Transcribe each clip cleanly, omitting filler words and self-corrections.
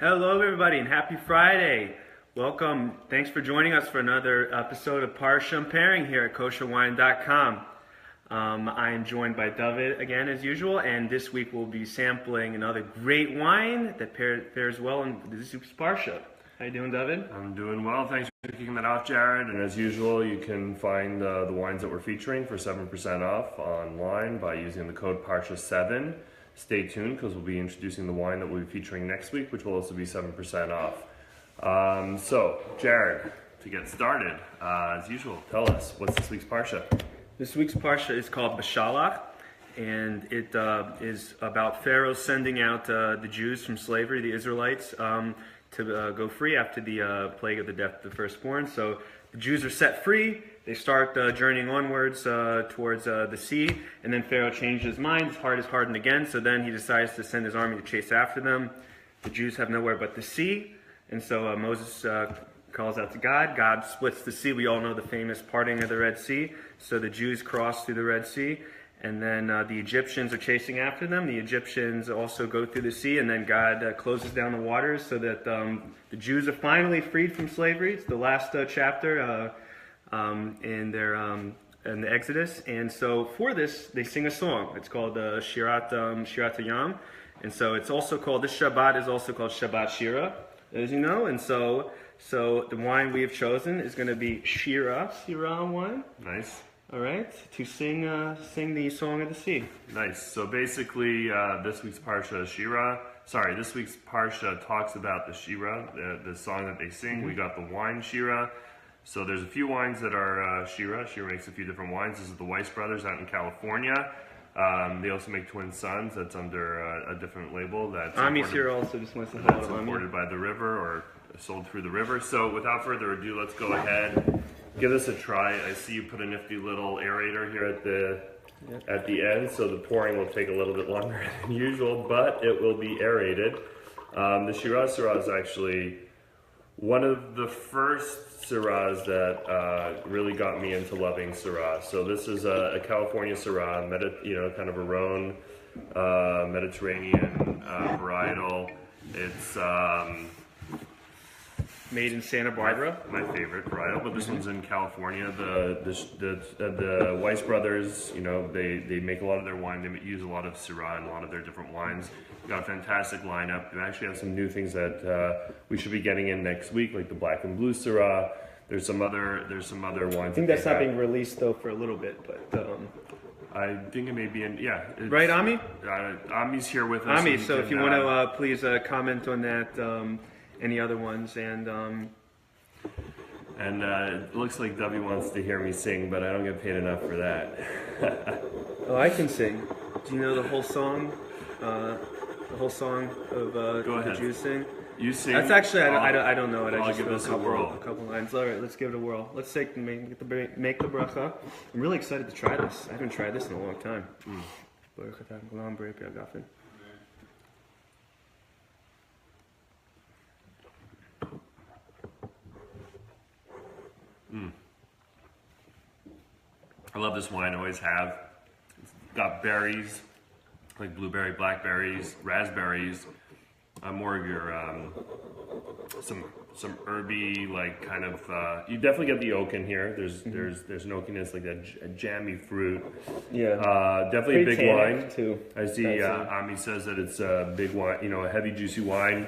Hello, everybody, and happy Friday. Welcome. Thanks for joining us for another episode of Parsha and Pairing here at Kosherwine.com. I am joined by David again, as usual, and this week we'll be sampling another great wine that pairs well in this week's Parsha. How you doing, David? I'm doing well. Thanks for kicking that off, Jared. And as usual, you can find the wines that we're featuring for 7% off online by using the code Parsha7. Stay tuned because we'll be introducing the wine that we'll be featuring next week, which will also be 7% off. So, Jared, to get started, as usual, tell us, what's this week's Parsha? This week's Parsha is called Bashalach, and it is about Pharaoh sending out the Jews from slavery, the Israelites, to go free after the plague of the death of the firstborn. So the Jews are set free. They start journeying onwards towards the sea, and then Pharaoh changed his mind. His heart is hardened again, so then he decides to send his army to chase after them. The Jews have nowhere but the sea, and so Moses calls out to God. God splits the sea. We all know the famous parting of the Red Sea. So the Jews cross through the Red Sea, and then the Egyptians are chasing after them. The Egyptians also go through the sea, and then God closes down the waters so that the Jews are finally freed from slavery. It's the last chapter in the Exodus, and so for this they sing a song. It's called Shirah Yam, and so it's also called, this Shabbat is also called Shabbat Shirah, as you know. And so the wine we have chosen is going to be Syrah wine. Nice. All right, to sing the Song of the Sea. Nice. So basically, this week's Parsha is Shirah. Sorry, this week's Parsha talks about the Shirah, the song that they sing. We got the wine Shirah. So there's a few wines that are Shirah. Shirah makes a few different wines. This is the Weiss brothers out in California. They also make Twin Sons. That's under a different label. Ami's here also. Just wants to that's imported by the river or sold through the river. So without further ado, let's go ahead. Give this a try. I see you put a nifty little aerator here at the end, so the pouring will take a little bit longer than usual, but it will be aerated. The Syrah is actually one of the first Syrahs that really got me into loving Syrah. So this is a California Syrah, kind of a Rhone Mediterranean varietal. It's made in Santa Barbara. My favorite varietal, but this one's in California. The Weiss brothers, they make a lot of their wine. They use a lot of Syrah in a lot of their different wines. We've got a fantastic lineup. We actually have some new things that we should be getting in next week, like the Black and Blue Syrah. There's some other wines. I think that's not being released though for a little bit, but I think it may be in, right, Ami? Ami's here with us. Ami, so if you want to please comment on that. Any other ones, and it looks like Dubby wants to hear me sing, but I don't get paid enough for that. Oh, I can sing. Do you know the whole song? The whole song of the Jews sing? You sing. That's actually I don't know it. I'll give this a whirl. A couple lines. All right, let's give it a whirl. Let's make the bracha. I'm really excited to try this. I haven't tried this in a long time. I love this wine, always have. It's got berries, like blueberry, blackberries, raspberries. More of your, some herby, like kind of, you definitely get the oak in here. There's an oakiness, like a jammy fruit. Yeah. Definitely pretty a big wine. Too. I see Ami says that it's a big wine, a heavy, juicy wine.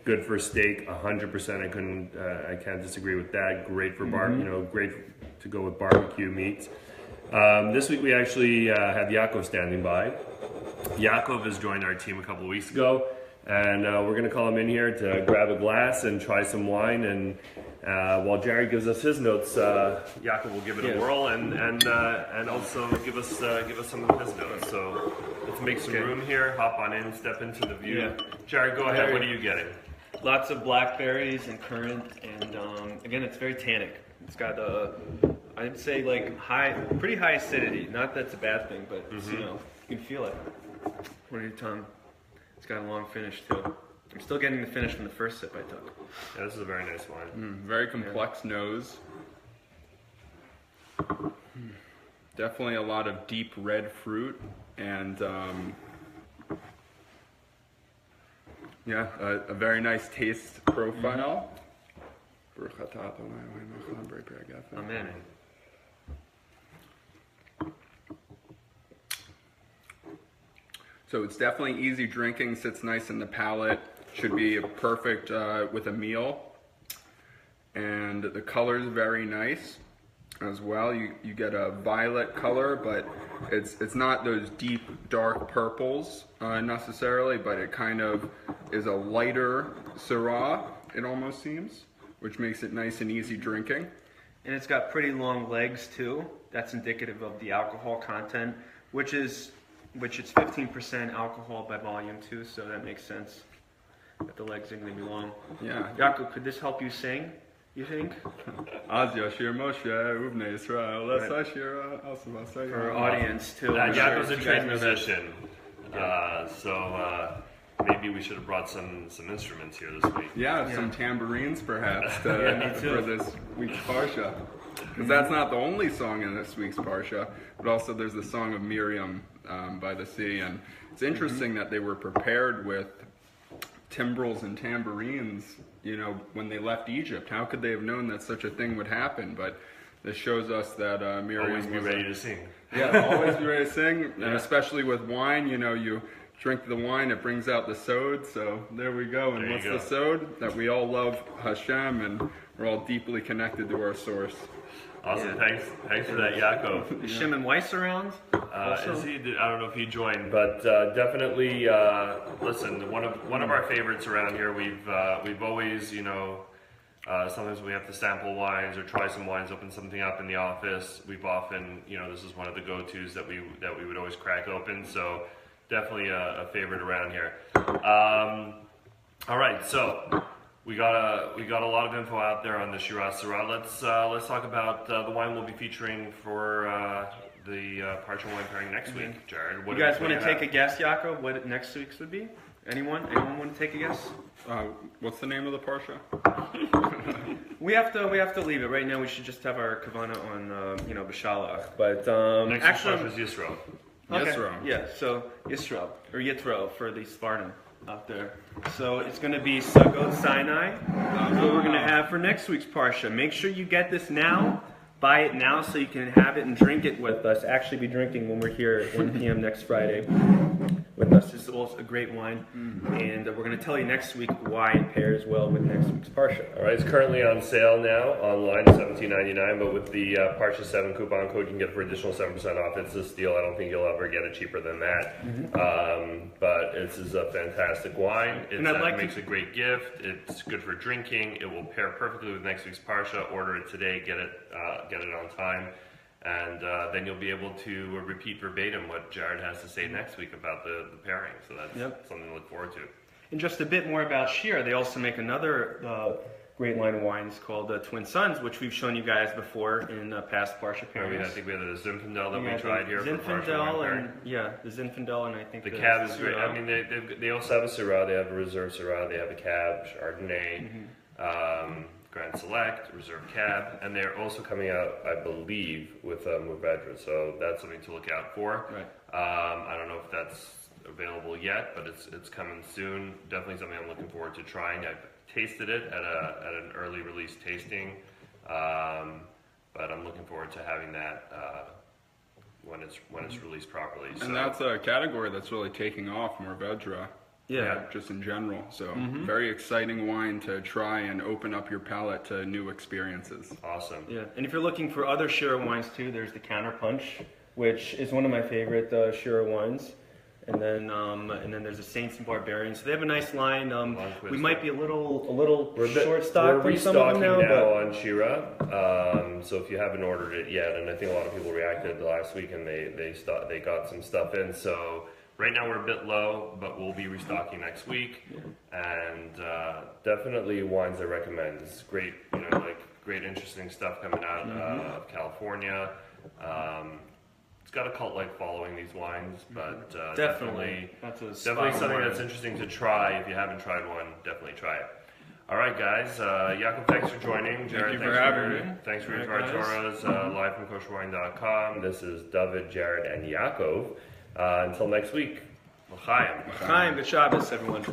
Good for steak, 100%. I can't disagree with that. Great for great to go with barbecue meats. This week we actually have Yaakov standing by. Yaakov has joined our team a couple of weeks ago, and we're going to call him in here to grab a glass and try some wine. And while Jared gives us his notes, Yaakov will give it a whirl and also give us some of his notes. So let's make some room here. Hop on in, step into the view. Yeah. Jared, go ahead. What are you getting? Lots of blackberries and currant, and again, it's very tannic. It's got I'd say like pretty high acidity. Not that it's a bad thing, but it's, you can feel it on your tongue. It's got a long finish too. I'm still getting the finish from the first sip I took. Yeah, this is a very nice wine. Very complex nose. Definitely a lot of deep red fruit and Yeah, a very nice taste profile. Amen. So it's definitely easy drinking, sits nice in the palate, should be perfect with a meal. And the color is very nice as well. You get a violet color, but it's not those deep dark purples necessarily, but it kind of is a lighter Syrah, it almost seems, which makes it nice and easy drinking. And it's got pretty long legs too. That's indicative of the alcohol content, which it's 15% alcohol by volume too, so that makes sense that the legs are going to be long. Yeah. Yaakov, could this help you sing, you think? Az Yashir Moshe, Uvne Israel, Let's Shirah, For our audience too. Yaakov's a You guys trained know that. musician, so maybe we should have brought some instruments here this week. Yeah, some tambourines perhaps me too. for this week's Parsha. Because that's not the only song in this week's Parsha, but also there's the song of Miriam by the sea. And it's interesting that they were prepared with timbrels and tambourines, when they left Egypt. How could they have known that such a thing would happen? But this shows us that Miriam Always be was ready to sing. Yeah, always be ready to sing, and especially with wine, you drink the wine, it brings out the sod, so there we go. And There you what's go. the sod? That we all love Hashem, and we're all deeply connected to our source. Awesome, Yeah. thanks for that, Yaakov. Is Shimon Weiss around? Also? Is he? I don't know if he joined, but definitely listen. One of our favorites around here. We've always, sometimes we have to sample wines or try some wines, open something up in the office. We've often, this is one of the go-tos that we would always crack open. So definitely a favorite around here. All right, so. We got a lot of info out there on the Shirah Syrah. Let's talk about the wine we'll be featuring for the Parsha wine pairing next week. Jared, You guys want to take a guess, Yaakov, what next week's would be? Anyone want to take a guess? What's the name of the Parsha? We have to leave it right now. We should just have our kavana on Bashalach. But Next actually, week's Parsha is Yisro. okay. Yisro. Yeah, so Yisro or Yitro for the Spartan out there. So it's going to be Sukkot Sinai. That's what we're going to have for next week's Parsha. Make sure you get this now. Buy it now so you can have it and drink it with us. Actually be drinking when we're here at 1 p.m. next Friday with us. This is also a great wine. And we're going to tell you next week why it pairs well with next week's Parsha. All right, it's currently on sale now online, $17.99. But with the Parsha 7 coupon code, you can get it for additional 7% off. It's a steal. I don't think you'll ever get it cheaper than that. But this is a fantastic wine. It makes a great gift. It's good for drinking. It will pair perfectly with next week's Parsha. Order it today. Get it on time. And then you'll be able to repeat verbatim what Jared has to say next week about the pairing. So that's something to look forward to. And just a bit more about Shirah. They also make another great line of wines called Twin Sons, which we've shown you guys before in past Parsha pairings. I think we had the Zinfandel that we tried here for Parsha wine Zinfandel pairing. the Zinfandel, and I think The cab is Syrah. great. I mean, they also have a Syrah. They have a Reserve Syrah. They have a cab, Chardonnay, Grand Select, Reserve Cab, and they're also coming out, I believe, with Mourvedre. So that's something to look out for. Right. I don't know if that's available yet, but it's coming soon. Definitely something I'm looking forward to trying. I've tasted it at an early release tasting, but I'm looking forward to having that when it's released properly. And that's a category that's really taking off, Mourvedre. Yeah. Just in general. So very exciting wine to try and open up your palate to new experiences. Awesome. Yeah, and if you're looking for other Shirah wines too, there's the Counterpunch, which is one of my favorite Shirah wines. And then there's the Saints and Barbarians. So they have a nice line. We might be a little short stocked We're on some of restocking them now, on Shirah. So if you haven't ordered it yet, and I think a lot of people reacted last week and they got some stuff in. So right now we're a bit low, but we'll be restocking next week. And definitely wines I recommend. It's great, great interesting stuff coming out of California. It's got a cult-like following, these wines, but definitely something that's interesting to try. If you haven't tried one, definitely try it. All right, guys. Yaakov, thanks for joining. Jared, Thank you for having me. Thanks for your Torahs, live from Kosherwine.com. This is David, Jared, and Yaakov. Until next week, l'chaim. Chaim, good Shabbos, everyone.